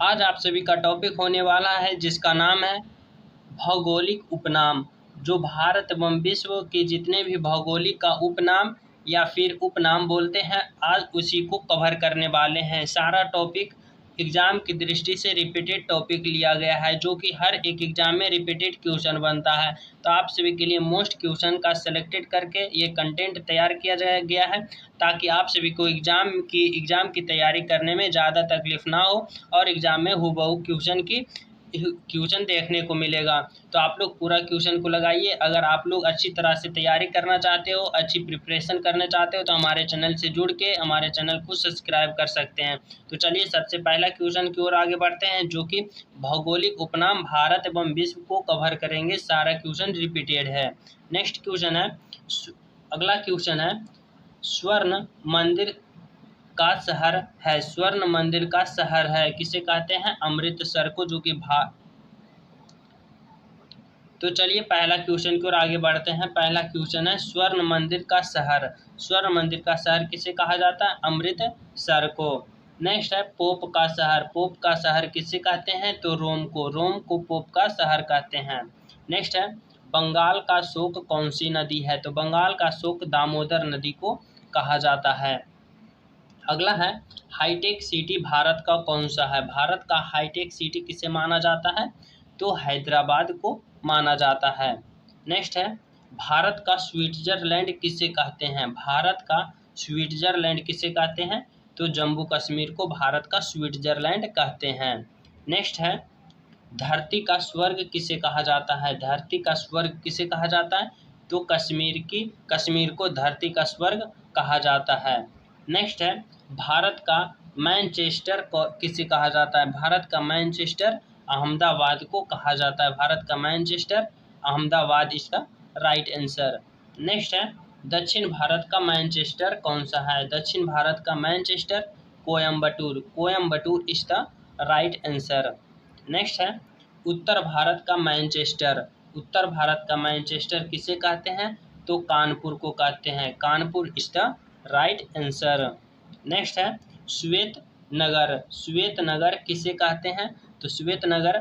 आज आप सभी का टॉपिक होने वाला है जिसका नाम है भौगोलिक उपनाम। जो भारत एवं विश्व के जितने भी भौगोलिक का उपनाम या फिर उपनाम बोलते हैं, आज उसी को कवर करने वाले हैं। सारा टॉपिक एग्ज़ाम की दृष्टि से रिपीटेड टॉपिक लिया गया है, जो कि हर एक एग्ज़ाम में रिपीटेड क्वेश्चन बनता है। तो आप सभी के लिए मोस्ट क्वेश्चन का सेलेक्टेड करके ये कंटेंट तैयार किया गया है, ताकि आप सभी को एग्ज़ाम की तैयारी करने में ज़्यादा तकलीफ ना हो और एग्ज़ाम में हूबहू क्वेश्चन देखने को मिलेगा। तो आप लोग पूरा क्वेश्चन को लगाइए। अगर आप लोग अच्छी तरह से तैयारी करना चाहते हो, अच्छी प्रिपरेशन करना चाहते हो, तो हमारे चैनल से जुड़ के हमारे चैनल को सब्सक्राइब कर सकते हैं। तो चलिए सबसे पहला क्वेश्चन की ओर आगे बढ़ते हैं, जो कि भौगोलिक उपनाम भारत एवं विश्व को कवर करेंगे। सारा क्वेश्चन रिपीटेड है। नेक्स्ट क्वेश्चन है, अगला क्वेश्चन है, स्वर्ण मंदिर का शहर है। स्वर्ण मंदिर का शहर है किसे कहते हैं? अमृतसर को, जो कि तो चलिए पहला क्वेश्चन की ओर आगे बढ़ते हैं। पहला क्वेश्चन है, स्वर्ण मंदिर का शहर। स्वर्ण मंदिर का शहर किसे कहा जाता है? अमृतसर को। नेक्स्ट है, पोप का शहर। पोप का शहर किसे कहते हैं? तो रोम को। रोम को पोप का शहर कहते हैं। नेक्स्ट है, बंगाल का शोक कौन सी नदी है? तो बंगाल का शोक दामोदर नदी को कहा जाता है। अगला है, हाईटेक सिटी भारत का कौन सा है? भारत का हाईटेक सिटी किसे माना जाता है? तो हैदराबाद को माना जाता है। नेक्स्ट है, भारत का स्विट्जरलैंड किसे कहते हैं? भारत का स्विट्जरलैंड किसे कहते हैं? तो जम्मू कश्मीर को भारत का स्विट्जरलैंड कहते हैं। नेक्स्ट है, धरती का स्वर्ग किसे कहा जाता है? धरती का स्वर्ग किसे कहा जाता है? तो कश्मीर को धरती का स्वर्ग कहा जाता है। नेक्स्ट है, भारत का मैनचेस्टर को किसे कहा जाता है? भारत का मैनचेस्टर अहमदाबाद को कहा जाता है। भारत का मैनचेस्टर अहमदाबाद इसका राइट आंसर। नेक्स्ट है, दक्षिण भारत का मैनचेस्टर कौन सा है? दक्षिण भारत का Manchester Coimbatore. Coimbatore is the right answer. Next है, उत्तर भारत का मैनचेस्टर। उत्तर भारत का मैनचेस्टर किसे कहते हैं? तो कानपुर को कहते हैं। Kanpur is the right answer. Next है, श्वेत नगर। श्वेत नगर किसे कहते हैं? तो श्वेत नगर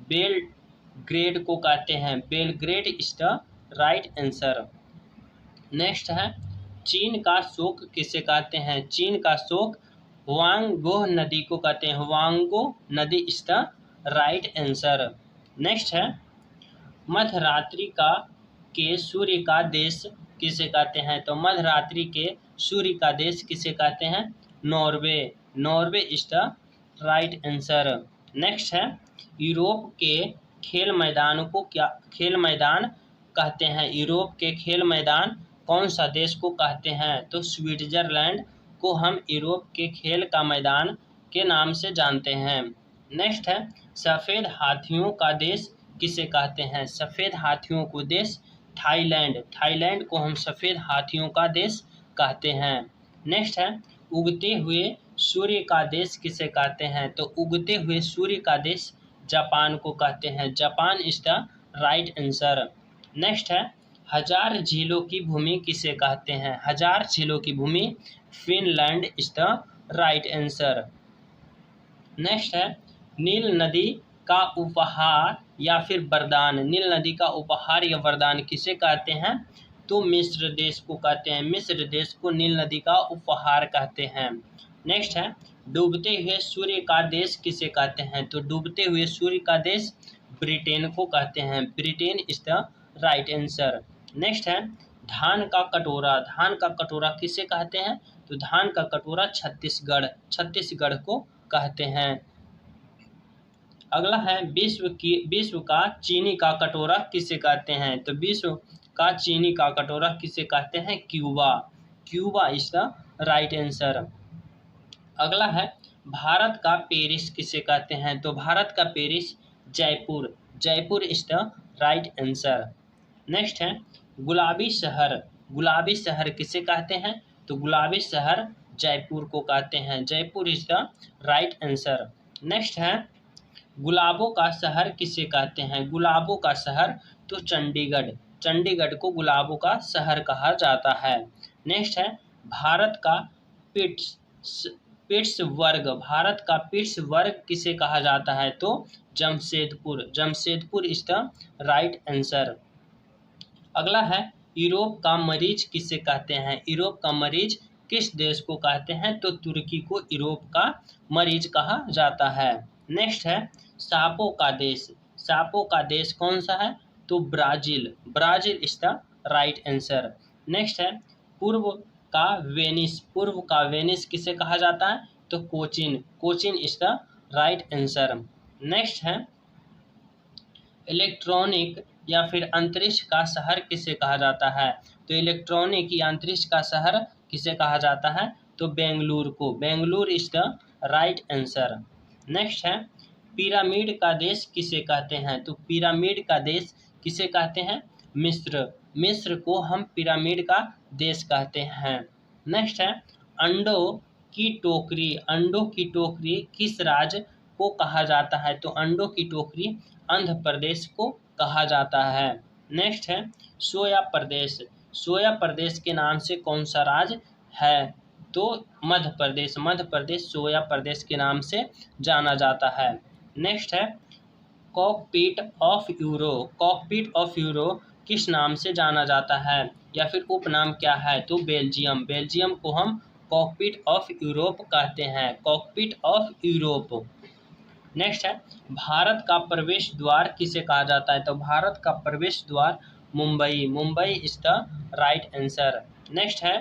बेलग्रेड को कहते हैं। Belgrade is the right answer. Next है, चीन का शोक किसे कहते हैं? चीन का शोक हुआंगो नदी को कहते हैं। हुआंगो नदी is the right answer. Next है, मध्यरात्रि के सूर्य का देश किसे कहते हैं? तो मध्यरात्रि के सूर्य का देश किसे कहते हैं? Norway. Norway is the right answer. Next है, यूरोप के खेल मैदान को क्या खेल मैदान कहते हैं? यूरोप के खेल मैदान कौन सा देश को कहते हैं? तो स्विट्जरलैंड को हम यूरोप के खेल का मैदान के नाम से जानते हैं। नेक्स्ट है, सफ़ेद हाथियों का देश किसे कहते हैं? सफ़ेद हाथियों को देश थाईलैंड। थाईलैंड को हम सफ़ेद हाथियों का देश कहते हैं। नेक्स्ट है, उगते हुए सूर्य का देश किसे कहते हैं? तो उगते हुए सूर्य का देश जापान को कहते हैं। Japan is the right answer. Next है, हजार झीलों की भूमि किसे कहते हैं? हजार झीलों की भूमि Finland is the right answer. Next है, नील नदी का उपहार या फिर वरदान। नील नदी का उपहार या वरदान किसे कहते हैं? तो मिस्र देश को कहते हैं। मिस्र देश को नील नदी का उपहार कहते हैं। नेक्स्ट है, डूबते हुए सूर्य का देश किसे कहते हैं? तो डूबते हुए सूर्य का देश ब्रिटेन को कहते हैं। Britain is the right answer. Next है, धान का कटोरा। धान का कटोरा किसे कहते हैं? तो धान का कटोरा छत्तीसगढ़ को कहते हैं। अगला है, विश्व का चीनी का कटोरा किसे कहते हैं? तो विश्व का चीनी का कटोरा किसे कहते हैं? Cuba. Cuba is the right answer. अगला है, भारत का पेरिस किसे कहते हैं? तो भारत का Paris Jaipur. Jaipur is the right answer. Next है, गुलाबी शहर। गुलाबी शहर किसे कहते हैं? तो गुलाबी शहर जयपुर को कहते हैं। Jaipur is the right answer. Next है, गुलाबों का शहर किसे कहते हैं? गुलाबों का शहर तो चंडीगढ़। चंडीगढ़ को गुलाबों का शहर कहा जाता है। नेक्स्ट है, भारत का पिट्सबर्ग, भारत का पिट्सबर्ग किसे कहा जाता है? तो Jamshedpur, Jamshedpur is the right answer. अगला है यूरोप का मरीज किसे कहते हैं? यूरोप का मरीज किस देश को कहते हैं? तो तुर्की को यूरोप का मरीज कहा जाता है। नेक्स्ट है सांपों का देश, सांपों का देश कौन सा है? तो Brazil, Brazil is the right answer. Next है पूर्व का वेनिस, पूर्व का वेनिस किसे कहा जाता है? तो Cochin, Cochin is the right answer. Next है इलेक्ट्रॉनिक या फिर अंतरिक्ष का शहर किसे कहा जाता है? तो इलेक्ट्रॉनिक या अंतरिक्ष का शहर किसे कहा जाता है? तो बेंगलुरु को, Bengaluru is the right answer. Next है पिरामिड का देश किसे कहते हैं? तो पिरामिड का देश किसे कहते हैं? मिस्र, मिस्र को हम पिरामिड का देश कहते हैं। नेक्स्ट है अंडों की टोकरी, अंडों की टोकरी किस राज्य को कहा जाता है? तो अंडों की टोकरी आंध्र प्रदेश को कहा जाता है। नेक्स्ट है सोया प्रदेश, सोया प्रदेश के नाम से कौन सा राज्य है? तो मध्य प्रदेश, मध्य प्रदेश सोया प्रदेश के नाम से जाना जाता है। नेक्स्ट है cockpit of euro, cockpit of euro किस नाम से जाना जाता है या फिर उपनाम क्या है? तो बेल्जियम, बेल्जियम को हम कॉकपिट ऑफ यूरोप कहते हैं, कॉकपिट ऑफ यूरोप। नेक्स्ट है भारत का प्रवेश द्वार किसे कहा जाता है? तो भारत का प्रवेश द्वार Mumbai, Mumbai is the right answer. Next है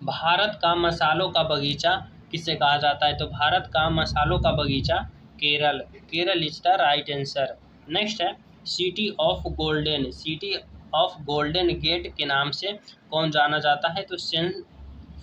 भारत का मसालों का बगीचा किसे कहा जाता है? तो भारत का मसालों का बगीचा Kerala, Kerala is the right answer. Next है city of golden, city of golden gate के नाम से कौन जाना जाता है? तो San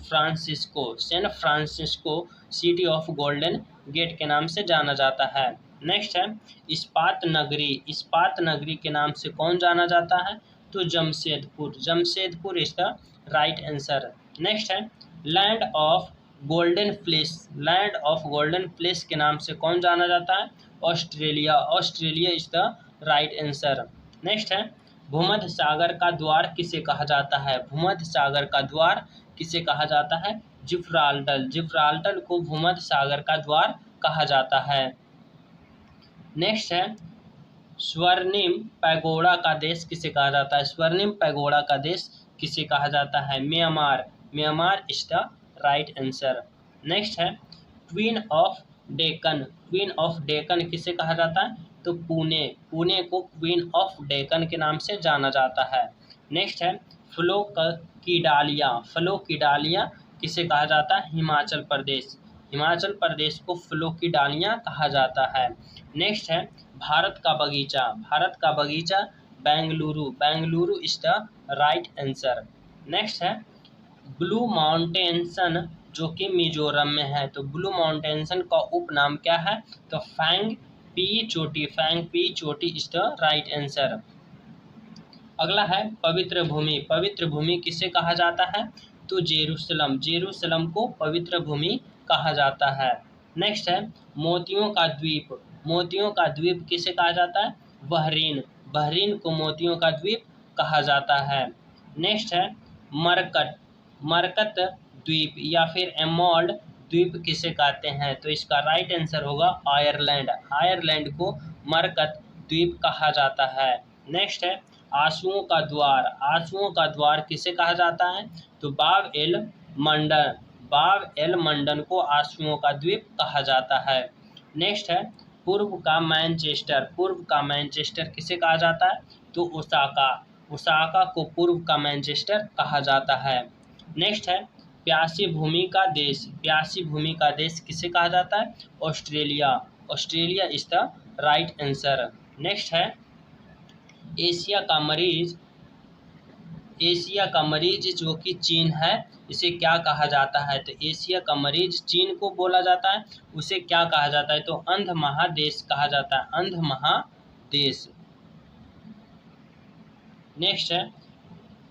Francisco, San Francisco city of golden gate के नाम से जाना जाता है। नेक्स्ट है इस्पात नगरी, इस्पात नगरी के नाम से कौन जाना जाता है? तो Jamshedpur, Jamshedpur is the right answer. Next है land of golden fleece, land of golden fleece के नाम से कौन जाना जाता है? Australia, Australia is the right answer. Next है भूमध्य सागर का द्वार किसे कहा जाता है? भूमध्य सागर का द्वार किसे कहा जाता है? जिब्राल्टर, जिब्राल्टर को भूमध्य सागर का द्वार कहा जाता है। नेक्स्ट है स्वर्णिम पैगोडा का देश किसे कहा जाता है? स्वर्णिम पैगोडा का देश किसे कहा जाता है? Myanmar, Myanmar is the right answer. Next है queen of Deccan, queen of Deccan किसे कहा जाता है? तो पुणे, पुणे को क्वीन ऑफ डेक्कन के नाम से जाना जाता है। नेक्स्ट है फलों की डालियाँ, फलों की डालियाँ किसे कहा जाता है? हिमाचल प्रदेश, हिमाचल प्रदेश को फलों की डालियाँ कहा जाता है। नेक्स्ट है भारत का बगीचा, भारत का बगीचा Bengaluru, Bengaluru is the right answer. Next है ब्लू माउंटेन्सन जो कि मिजोरम में है, तो ब्लू माउंटेन्सन का उपनाम क्या है? तो फैंग पी चोटी, फैंग पी चोटी इज द राइट आंसर। अगला है पवित्र भूमि, पवित्र भूमि किसे कहा जाता है? तो जेरूसलम, जेरूसलम को पवित्र भूमि कहा जाता है। नेक्स्ट है मोतियों का द्वीप, मोतियों का द्वीप किसे कहा जाता है? बहरीन, बहरीन को मोतियों का द्वीप कहा जाता है। नेक्स्ट है मरकट, मरकत द्वीप या फिर एमोल्ड द्वीप किसे कहते हैं? तो इसका राइट आंसर होगा आयरलैंड, आयरलैंड को मरकत द्वीप कहा जाता है। नेक्स्ट है आंसुओं का द्वार, आंसुओं का द्वार किसे कहा जाता है? तो बाब एल मंडन, बाब एल मंडन को आंसुओं का द्वीप कहा जाता है। नेक्स्ट है पूर्व का मैनचेस्टर, पूर्व का मैनचेस्टर किसे कहा जाता है? तो ओसाका, ओसाका को पूर्व का मैनचेस्टर कहा जाता है। नेक्स्ट है प्यासी भूमि का देश, प्यासी भूमि का देश किसे कहा जाता है? Australia, Australia is the right answer. Next है एशिया का मरीज, एशिया का मरीज जो कि चीन है इसे क्या कहा जाता है? तो एशिया का मरीज चीन को बोला जाता है, उसे क्या कहा जाता है? तो अंध महादेश कहा जाता है, अंध महादेश। नेक्स्ट है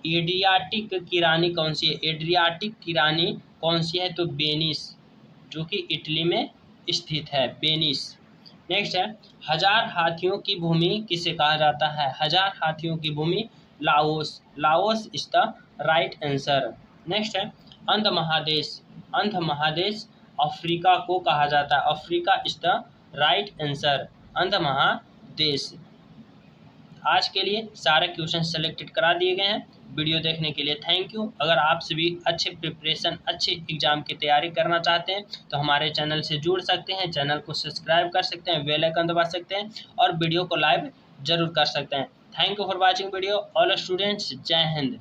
एड्रियाटिक की रानी कौन सी है? एड्रियाटिक की रानी कौन सी है? तो वेनिस, जो कि इटली में स्थित है, वेनिस। नेक्स्ट है हजार हाथियों की भूमि किसे कहा जाता है? हजार हाथियों की भूमि Laos, Laos is the right answer. Next है अंध महादेश, अंध महादेश अफ्रीका को कहा जाता है। Africa is the right answer. अंध महादेश। आज के लिए सारे क्वेश्चन सेलेक्टेड करा दिए गए हैं। वीडियो देखने के लिए थैंक यू। अगर आप सभी अच्छे प्रिपरेशन, अच्छे एग्जाम की तैयारी करना चाहते हैं तो हमारे चैनल से जुड़ सकते हैं, चैनल को सब्सक्राइब कर सकते हैं, बेल आइकन दबा सकते हैं और वीडियो को लाइव जरूर कर सकते हैं। Thank you for watching video all students. जय हिंद।